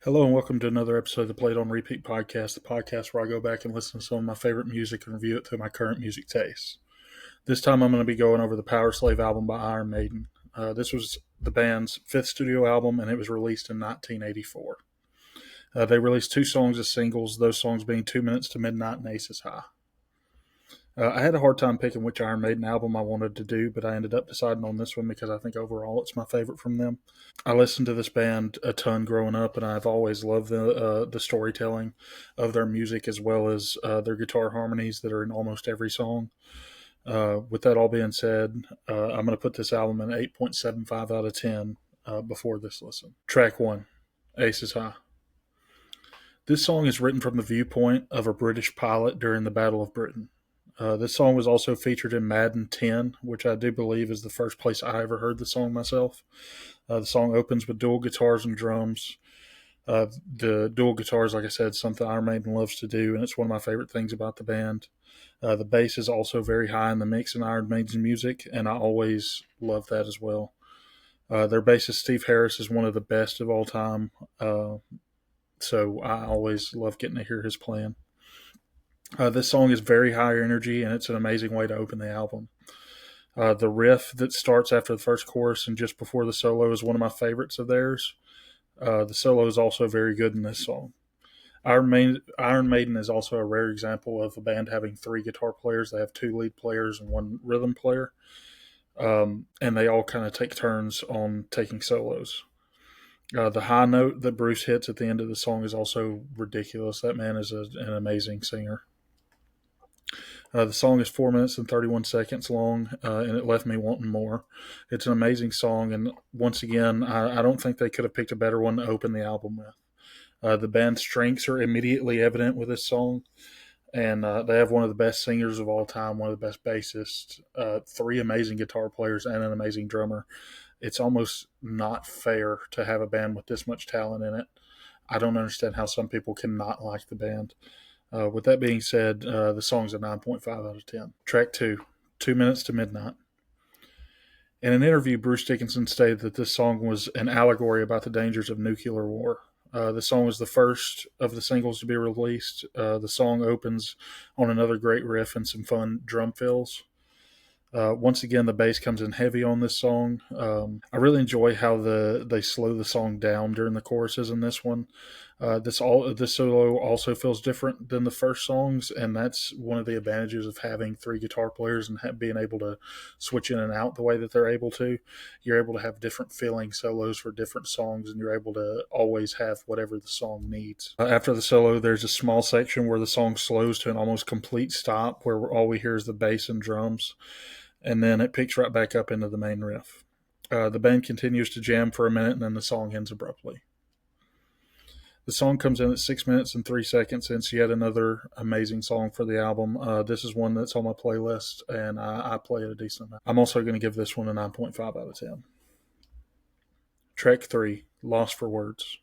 Hello and welcome to another episode of the Played on Repeat podcast, the podcast where I go back and listen to some of my favorite music and review it to my current music tastes. This time I'm going to be going over the Powerslave album by Iron Maiden. This was the band's fifth studio album and it was released in 1984. They released two songs as singles, those songs being 2 Minutes to Midnight and Aces High. I had a hard time picking which Iron Maiden album I wanted to do, but I ended up deciding on this one because I think overall it's my favorite from them. I listened to this band a ton growing up, and I've always loved the storytelling of their music as well as their guitar harmonies that are in almost every song. With that all being said, I'm going to put this album an 8.75 out of 10 before this listen. Track 1, Aces High. This song is written from the viewpoint of a British pilot during the Battle of Britain. This song was also featured in Madden 10, which I do believe is the first place I ever heard the song myself. The song opens with dual guitars and drums. The dual guitars, like I said, is something Iron Maiden loves to do, and it's one of my favorite things about the band. The bass is also very high in the mix in Iron Maiden's music, and I always love that as well. Their bassist, Steve Harris, is one of the best of all time, so I always love getting to hear his playing. This song is very high energy, and it's an amazing way to open the album. The riff that starts after the first chorus and just before the solo is one of my favorites of theirs. The solo is also very good in this song. Iron Maiden is also a rare example of a band having three guitar players. They have two lead players and one rhythm player, and they all kind of take turns on taking solos. The high note that Bruce hits at the end of the song is also ridiculous. That man is an amazing singer. The song is 4 minutes and 31 seconds long, and it left me wanting more. It's an amazing song, and once again, I don't think they could have picked a better one to open the album with. The band's strengths are immediately evident with this song, and they have one of the best singers of all time, one of the best bassists, three amazing guitar players, and an amazing drummer. It's almost not fair to have a band with this much talent in it. I don't understand how some people cannot like the band. With that being said, the song's a 9.5 out of 10. Track 2, 2 Minutes to Midnight. In an interview, Bruce Dickinson stated that this song was an allegory about the dangers of nuclear war. The song was the first of the singles to be released. The song opens on another great riff and some fun drum fills. Once again, the bass comes in heavy on this song. I really enjoy how they slow the song down during the choruses in this one. This solo also feels different than the first songs, and that's one of the advantages of having three guitar players and being able to switch in and out the way that they're able to. You're able to have different feeling solos for different songs, and you're able to always have whatever the song needs. After the solo, there's a small section where the song slows to an almost complete stop, where all we hear is the bass and drums, and then it picks right back up into the main riff. The band continues to jam for a minute, and then the song ends abruptly. The song comes in at 6 minutes and 3 seconds, and it's yet another amazing song for the album. This is one that's on my playlist, and I play it a decent amount. I'm also going to give this one a 9.5 out of 10. Track 3, Lost for Words.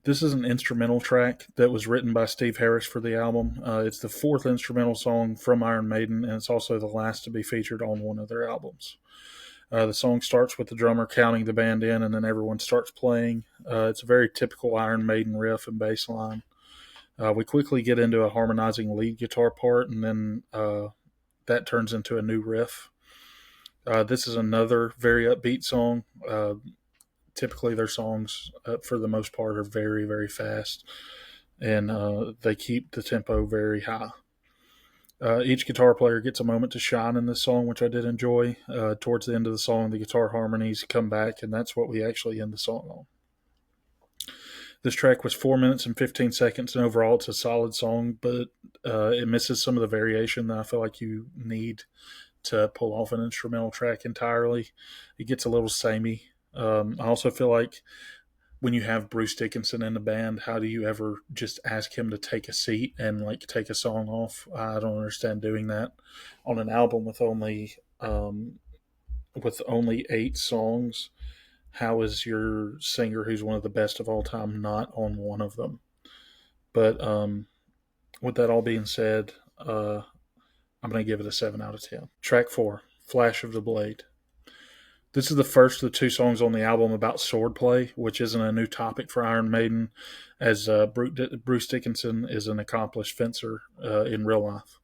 This is an instrumental track that was written by Steve Harris for the album. It's the fourth instrumental song from Iron Maiden, and it's also the last to be featured on one of their albums. The song starts with the drummer counting the band in, and then everyone starts playing. It's a very typical Iron Maiden riff and bass line. We quickly get into a harmonizing lead guitar part, and then that turns into a new riff. This is another very upbeat song. Typically, their songs, for the most part, are very, very fast, and they keep the tempo very high. Each guitar player gets a moment to shine in this song, which I did enjoy. Towards the end of the song, the guitar harmonies come back, and that's what we actually end the song on. This track was 4 minutes and 15 seconds, and overall it's a solid song, but it misses some of the variation that I feel like you need to pull off an instrumental track entirely. It gets a little samey. I also feel like when you have Bruce Dickinson in the band, how do you ever just ask him to take a seat and like take a song off? I don't understand doing that on an album with only 8 songs. How is your singer, who's one of the best of all time, not on one of them? But with that all being said, I'm going to give it a 7 out of 10. Track 4, Flash of the Blade. This is the first of the two songs on the album about swordplay, which isn't a new topic for Iron Maiden, as Bruce Dickinson is an accomplished fencer in real life.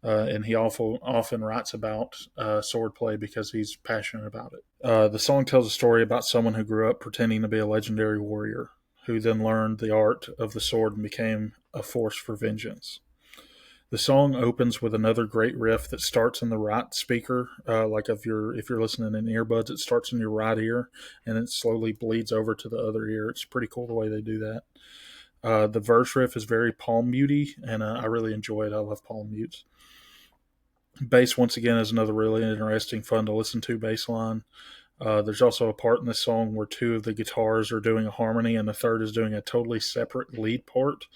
And he often writes about swordplay because he's passionate about it. The song tells a story about someone who grew up pretending to be a legendary warrior, who then learned the art of the sword and became a force for vengeance. The song opens with another great riff that starts in the right speaker, like if you're listening in earbuds, it starts in your right ear and it slowly bleeds over to the other ear. It's pretty cool the way they do that. The verse riff is very palm mutey, and I really enjoy it. I love palm mutes. Bass, once again, is another really interesting, fun to listen to bass line. There's also a part in this song where two of the guitars are doing a harmony and the third is doing a totally separate lead part.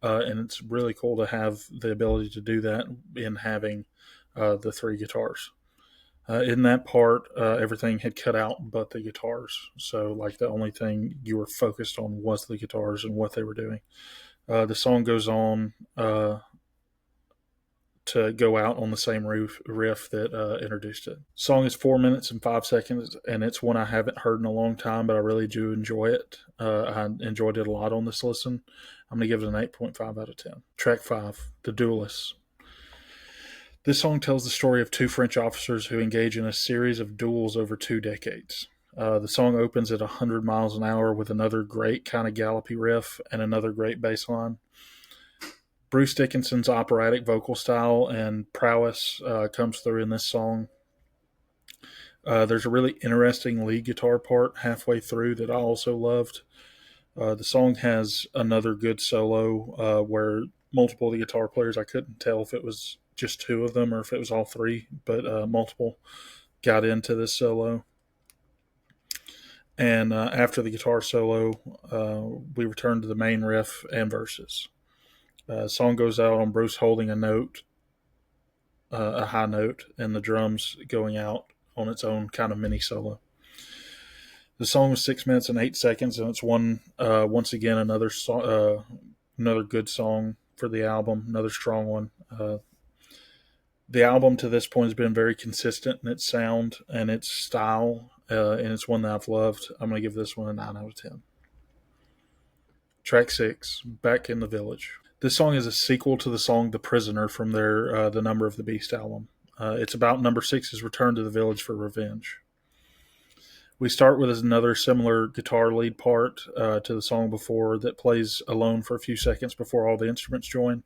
And it's really cool to have the ability to do that in having the three guitars. In that part, everything had cut out but the guitars. So, like, the only thing you were focused on was the guitars and what they were doing. The song goes on to go out on the same riff that introduced it. Song is 4 minutes and 5 seconds, and it's one I haven't heard in a long time, but I really do enjoy it. I enjoyed it a lot on this listen. I'm going to give it an 8.5 out of 10. Track 5, The Duelists. This song tells the story of two French officers who engage in a series of duels over 2 decades. The song opens at 100 miles an hour with another great kind of gallopy riff and another great bass line. Bruce Dickinson's operatic vocal style and prowess comes through in this song. There's a really interesting lead guitar part halfway through that I also loved. The song has another good solo where multiple of the guitar players, I couldn't tell if it was just two of them or if it was all three, but multiple got into this solo. And after the guitar solo, we return to the main riff and verses. Song goes out on Bruce holding a note, a high note, and the drums going out on its own kind of mini solo. The song was 6 minutes and 8 seconds, and it's once again another good song for the album, another strong one. The album to this point has been very consistent in its sound and its style, and it's one that I've loved. I'm going to give this one a 9 out of 10. Track 6, Back in the Village. This song is a sequel to the song The Prisoner from their The Number of the Beast album. It's about Number 6's return to the village for revenge. We start with another similar guitar lead part to the song before that plays alone for a few seconds before all the instruments join.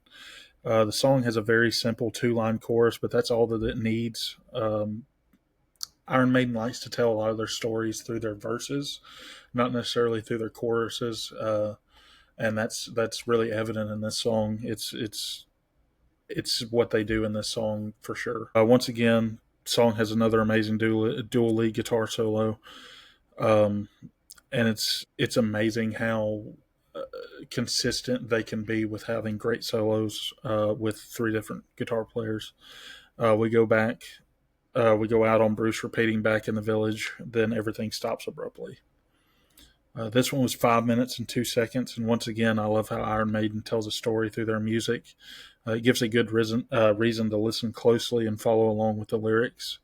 The song has a very simple 2-line chorus, but that's all that it needs. Iron Maiden likes to tell a lot of their stories through their verses, not necessarily through their choruses. And that's really evident in this song. It's what they do in this song for sure. Once again, song has another amazing dual lead guitar solo, and it's amazing how consistent they can be with having great solos with 3 different guitar players. We go out on Bruce repeating "Back in the Village," then everything stops abruptly. This one was 5 minutes and 2 seconds, and once again, I love how Iron Maiden tells a story through their music. It gives a good reason to listen closely and follow along with the lyrics.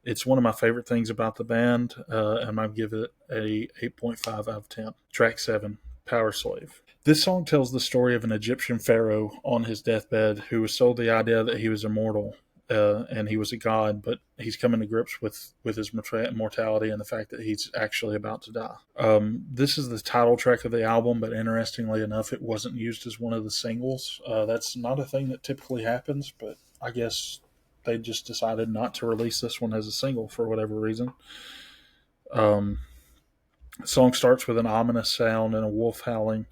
It's one of my favorite things about the band, and I give it a 8.5 out of 10. Track 7, Powerslave. This song tells the story of an Egyptian pharaoh on his deathbed who was sold the idea that he was immortal. And he was a god, but he's coming to grips with his mortality and the fact that he's actually about to die. This is the title track of the album, but interestingly enough, it wasn't used as one of the singles. That's not a thing that typically happens, but I guess they just decided not to release this one as a single for whatever reason. The song starts with an ominous sound and a wolf howling,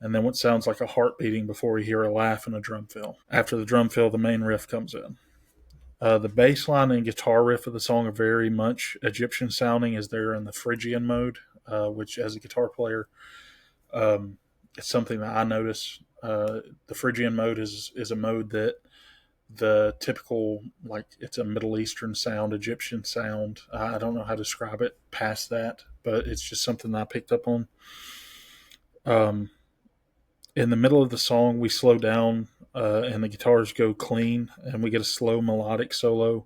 and then what sounds like a heart beating before we hear a laugh and a drum fill. After the drum fill, the main riff comes in. The bass line and guitar riff of the song are very much Egyptian sounding as they're in the Phrygian mode, which as a guitar player, it's something that I notice. The Phrygian mode is a mode that the typical, like, it's a Middle Eastern sound, Egyptian sound. I don't know how to describe it past that, but it's just something that I picked up on. In the middle of the song, we slow down and the guitars go clean, and we get a slow melodic solo.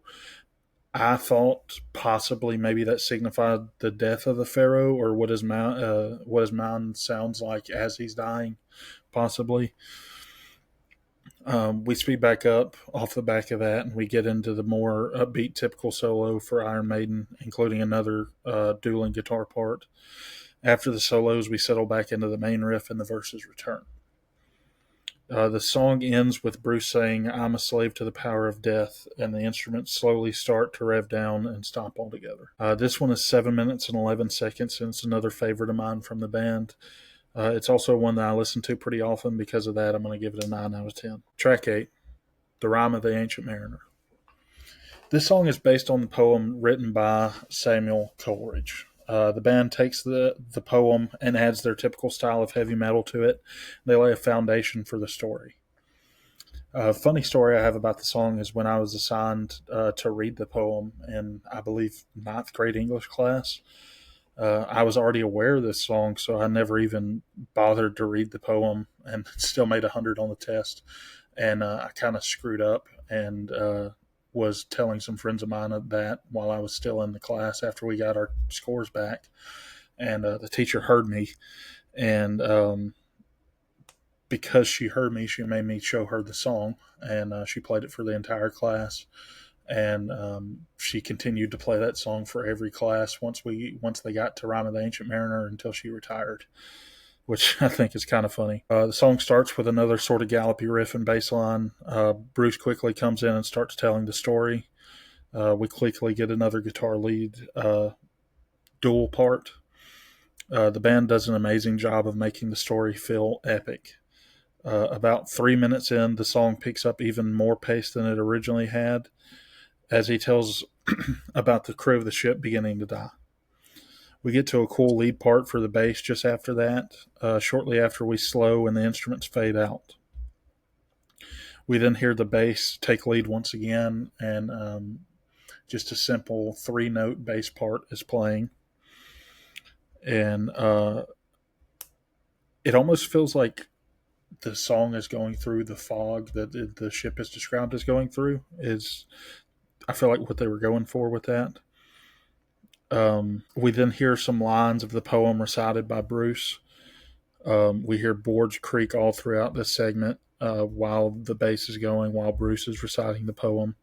I thought possibly maybe that signified the death of the pharaoh, or what his mind sounds like as he's dying, possibly. We speed back up off the back of that, and we get into the more upbeat, typical solo for Iron Maiden, including another dueling guitar part. After the solos, we settle back into the main riff, and the verses return. The song ends with Bruce saying, "I'm a slave to the power of death," and the instruments slowly start to rev down and stop altogether. This one is 7 minutes and 11 seconds, and it's another favorite of mine from the band. It's also one that I listen to pretty often. Because of that, I'm going to give it a 9 out of 10. Track 8, The Rime of the Ancient Mariner. This song is based on the poem written by Samuel Coleridge. The band takes the poem and adds their typical style of heavy metal to it. They lay a foundation for the story. A funny story I have about the song is when I was assigned to read the poem in, I believe, ninth grade English class. I was already aware of this song, so I never even bothered to read the poem, and still made 100 on the test. And I kind of screwed up, and was telling some friends of mine of that while I was still in the class after we got our scores back. And the teacher heard me, and because she heard me, she made me show her the song, and she played it for the entire class. And she continued to play that song for every class once they got to Rime of the Ancient Mariner until she retired, which I think is kind of funny. The song starts with another sort of gallopy riff and bass line. Bruce quickly comes in and starts telling the story. We quickly get another guitar lead dual part. The band does an amazing job of making the story feel epic. About 3 minutes in, the song picks up even more pace than it originally had, as he tells about the crew of the ship beginning to die. We get to a cool lead part for the bass just after that, shortly after we slow and the instruments fade out. We then hear the bass take lead once again, and just a simple 3-note bass part is playing. And it almost feels like the song is going through the fog that the ship is described as going through. I feel like what they were going for with that. We then hear some lines of the poem recited by Bruce. We hear boards creak all throughout this segment while the bass is going, while Bruce is reciting the poem.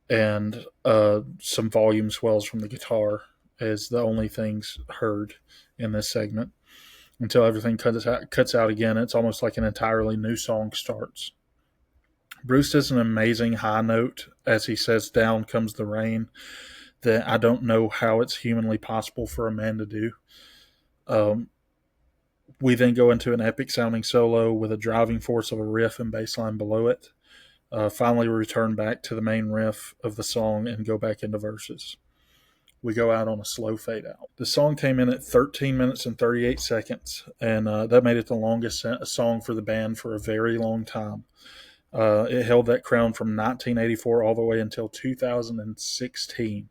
And some volume swells from the guitar is the only things heard in this segment, until everything cuts out again. It's almost like an entirely new song starts. Bruce does an amazing high note as he says, "Down comes the rain," that I don't know how it's humanly possible for a man to do. We then go into an epic sounding solo with a driving force of a riff and bass line below it. Finally, we return back to the main riff of the song and go back into verses. We go out on a slow fade out. The song came in at 13 minutes and 38 seconds, and that made it the longest song for the band for a very long time. It held that crown from 1984 all the way until 2016,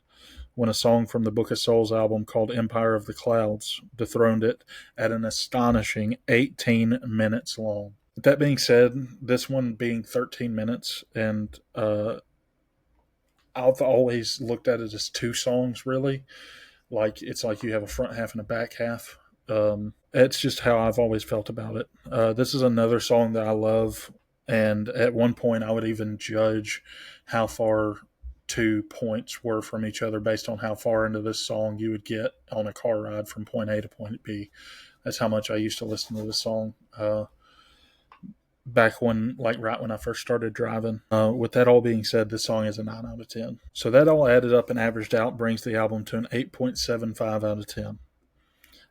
when a song from the Book of Souls album called Empire of the Clouds dethroned it at an astonishing 18 minutes long. With that being said, this one being 13 minutes, and I've always looked at it as two songs, really. Like, it's like you have a front half and a back half. It's just how I've always felt about it. This is another song that I love, and at one point I would even judge how far 2 points were from each other based on how far into this song you would get on a car ride from point A to point B. That's how much I used to listen to this song back when, right when I first started driving. With that all being said, this song is a 9 out of 10. So that all added up and averaged out brings the album to an 8.75 out of 10.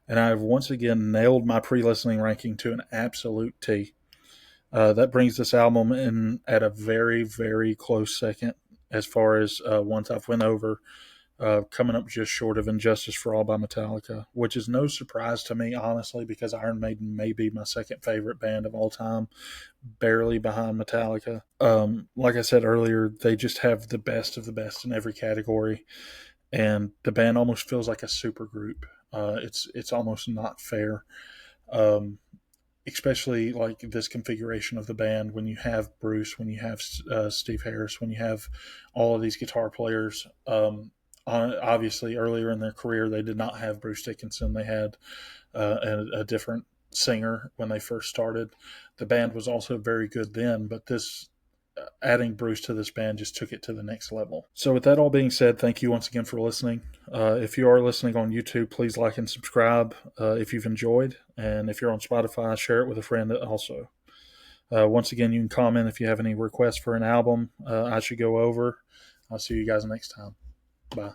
And I have once again nailed my pre-listening ranking to an absolute T. That brings this album in at a very, very close second as far as ones I've went over, coming up just short of Injustice for All by Metallica, which is no surprise to me, honestly, because Iron Maiden may be my second favorite band of all time, barely behind Metallica. Like I said earlier, they just have the best of the best in every category, and the band almost feels like a super group. It's almost not fair. especially like this configuration of the band, when you have Bruce, when you have Steve Harris, when you have all of these guitar players. Obviously, earlier in their career, they did not have Bruce Dickinson. They had a different singer when they first started. The band was also very good then, but this adding Bruce to this band just took it to the next level. So, with that all being said, thank you once again for listening. If you are listening on YouTube, please like and subscribe if you've enjoyed. And if you're on Spotify, share it with a friend also. Once again, you can comment if you have any requests for an album I should go over. I'll see you guys next time. Bye.